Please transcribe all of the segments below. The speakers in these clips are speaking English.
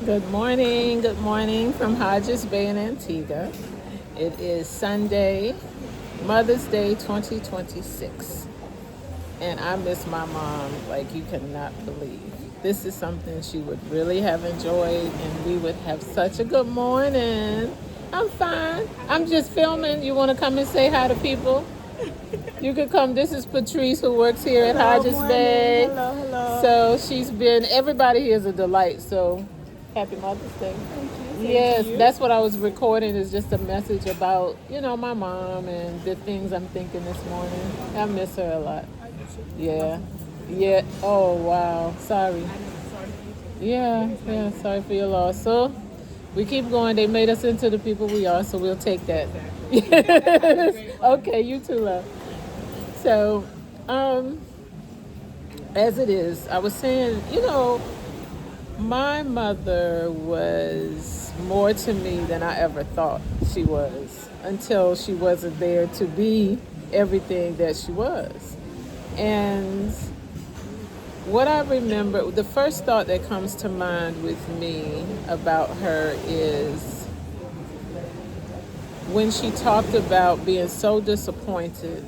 Good morning from Hodges Bay in Antigua. It is Sunday, Mother's Day 2026. And I miss my mom like you cannot believe. This is something she would really have enjoyed, and we would have such a good morning. I'm fine. I'm just filming. You want to come and say hi to people? You could come. This is Patrice who works here at Hello, Hodges morning. Bay. Hello, hello. So everybody here is a delight. So happy Mother's Day. Thank you. Same to Yes, you. that's what I was recording is just a message about, my mom and the things I'm thinking this morning. I miss her a lot. Yeah. Yeah. Oh, wow. Sorry. Yeah, yeah, sorry for your loss. So we keep going. They made us into the people we are, so we'll take that. Yes. Okay, you too, love. So, um, as it is, I was saying, my mother was more to me than I ever thought she was until she wasn't there to be everything that she was. And what I remember, the first thought that comes to mind with me about her is when she talked about being so disappointed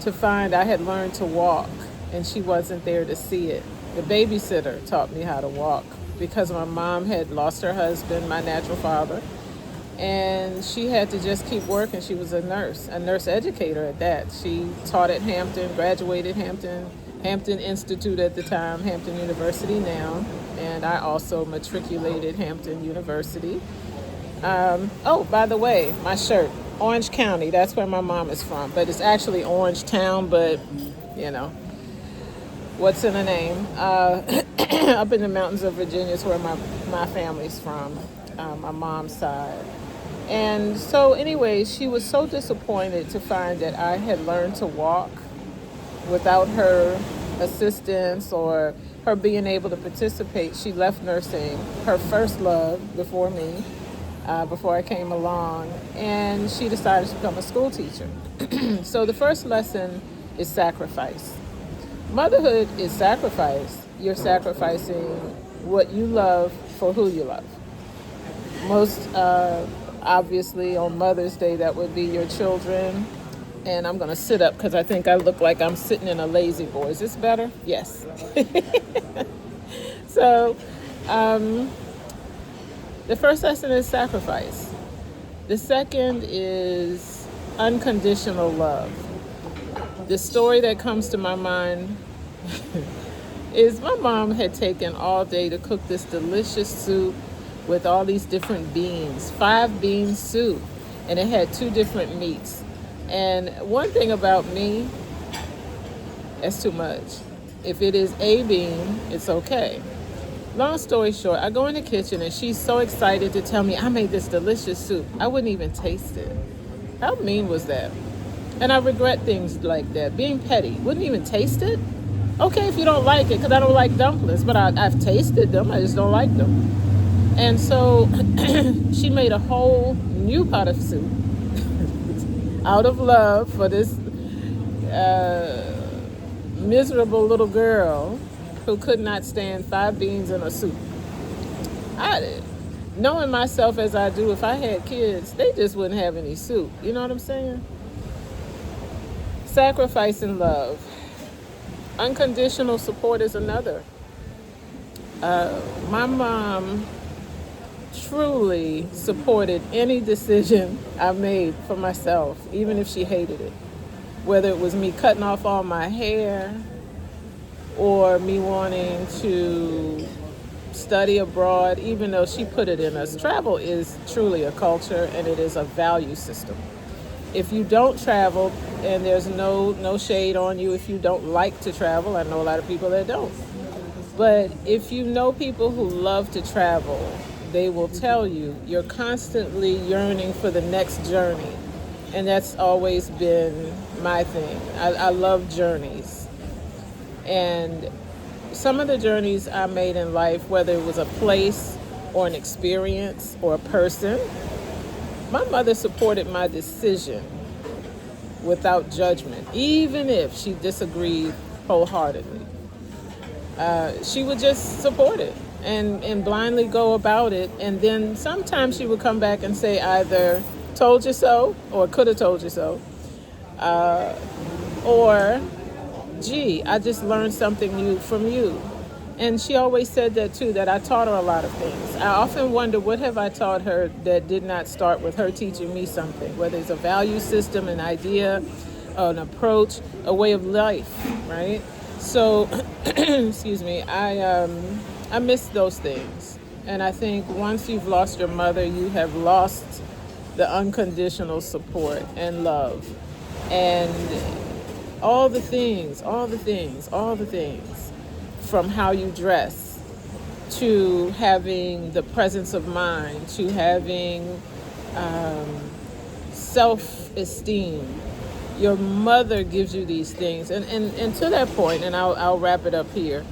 to find I had learned to walk and she wasn't there to see it. The babysitter taught me how to walk because my mom had lost her husband, my natural father, and she had to just keep working. She was a nurse educator at that. She taught at Hampton, graduated Hampton Institute at the time, Hampton University now, and I also matriculated Hampton University. Oh, by the way, my shirt, Orange County, that's where my mom is from, but it's actually Orange Town, but you know, what's in the name? Up in the mountains of Virginia is where my family's from, my mom's side. And so, anyway, she was so disappointed to find that I had learned to walk without her assistance or her being able to participate. She left nursing, her first love before me, before I came along, and she decided to become a school teacher. So the first lesson is sacrifice. Motherhood is sacrifice. You're sacrificing what you love for who you love. Most obviously on Mother's Day, that would be your children. And I'm going to sit up because I think I look like I'm sitting in a lazy boy. Is this better? Yes. So the first lesson is sacrifice. The second is unconditional love. The story that comes to my mind is my mom had taken all day to cook this delicious soup with all these different beans, 5 bean soup, and it had 2 different meats. And one thing about me, that's too much. If it is a bean, it's okay. Long story short, I go in the kitchen and she's so excited to tell me I made this delicious soup. I wouldn't even taste it. How mean was that? And I regret things like that. Being petty. Wouldn't even taste it? Okay, if you don't like it, because I don't like dumplings, but I've tasted them. I just don't like them. And so she made a whole new pot of soup out of love for this miserable little girl who could not stand 5 beans in a soup. I, knowing myself as I do, if I had kids, they just wouldn't have any soup. You know what I'm saying? Sacrifice and love. Unconditional support is another. My mom truly supported any decision I made for myself, even if she hated it. Whether it was me cutting off all my hair or me wanting to study abroad, even though she put it in us. Travel is truly a culture and it is a value system. If you don't travel, and there's no shade on you if you don't like to travel, I know a lot of people that don't. But if you know people who love to travel, they will tell you you're constantly yearning for the next journey. And that's always been my thing. I love journeys. And some of the journeys I made in life, whether it was a place or an experience or a person, my mother supported my decision without judgment, even if she disagreed wholeheartedly. She would just support it. and blindly go about it. And then sometimes she would come back and say either told you so or could have told you so, or gee, I just learned something new from you. And she always said that too, that I taught her a lot of things. I often wonder, what have I taught her that did not start with her teaching me something, whether it's a value system, an idea, an approach, a way of life, right? So, excuse me, I miss those things. And I think once you've lost your mother, you have lost the unconditional support and love. And all the things, from how you dress to having the presence of mind to having self-esteem. Your mother gives you these things. And to that point, and I'll wrap it up here,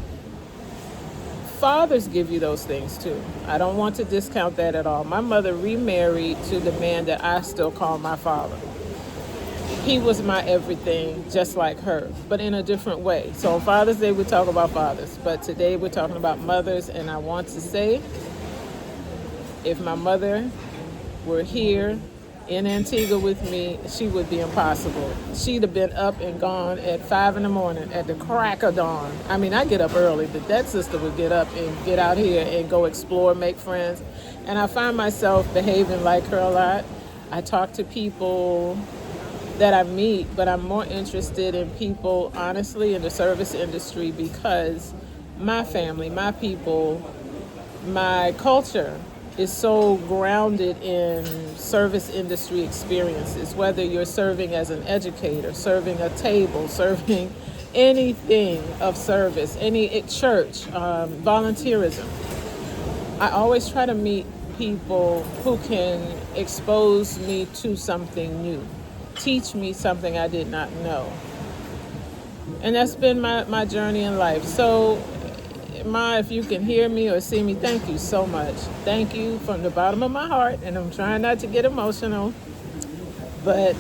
fathers give you those things too. I don't want to discount that at all. My mother remarried to the man that I still call my father. He was my everything, just like her, but in a different way. So on Father's Day, we talk about fathers, but today we're talking about mothers. And I want to say, if my mother were here in Antigua with me, she would be impossible. She'd have been up and gone at 5 in the morning at the crack of dawn. I mean, I get up early, but that sister would get up and get out here and go explore, make friends. And I find myself behaving like her a lot. I talk to people that I meet, but I'm more interested in people, honestly, in the service industry, because my family, my people, my culture is so grounded in service industry experiences, whether you're serving as an educator, serving a table, serving anything of service, any church, volunteerism. I always try to meet people who can expose me to something new, teach me something I did not know. And that's been my journey in life. So, Ma, if you can hear me or see me, thank you so much. Thank you from the bottom of my heart. And I'm trying not to get emotional, but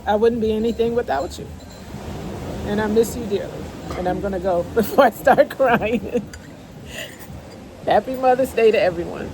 I wouldn't be anything without you. And I miss you dearly. And I'm going to go before I start crying. Happy Mother's Day to everyone.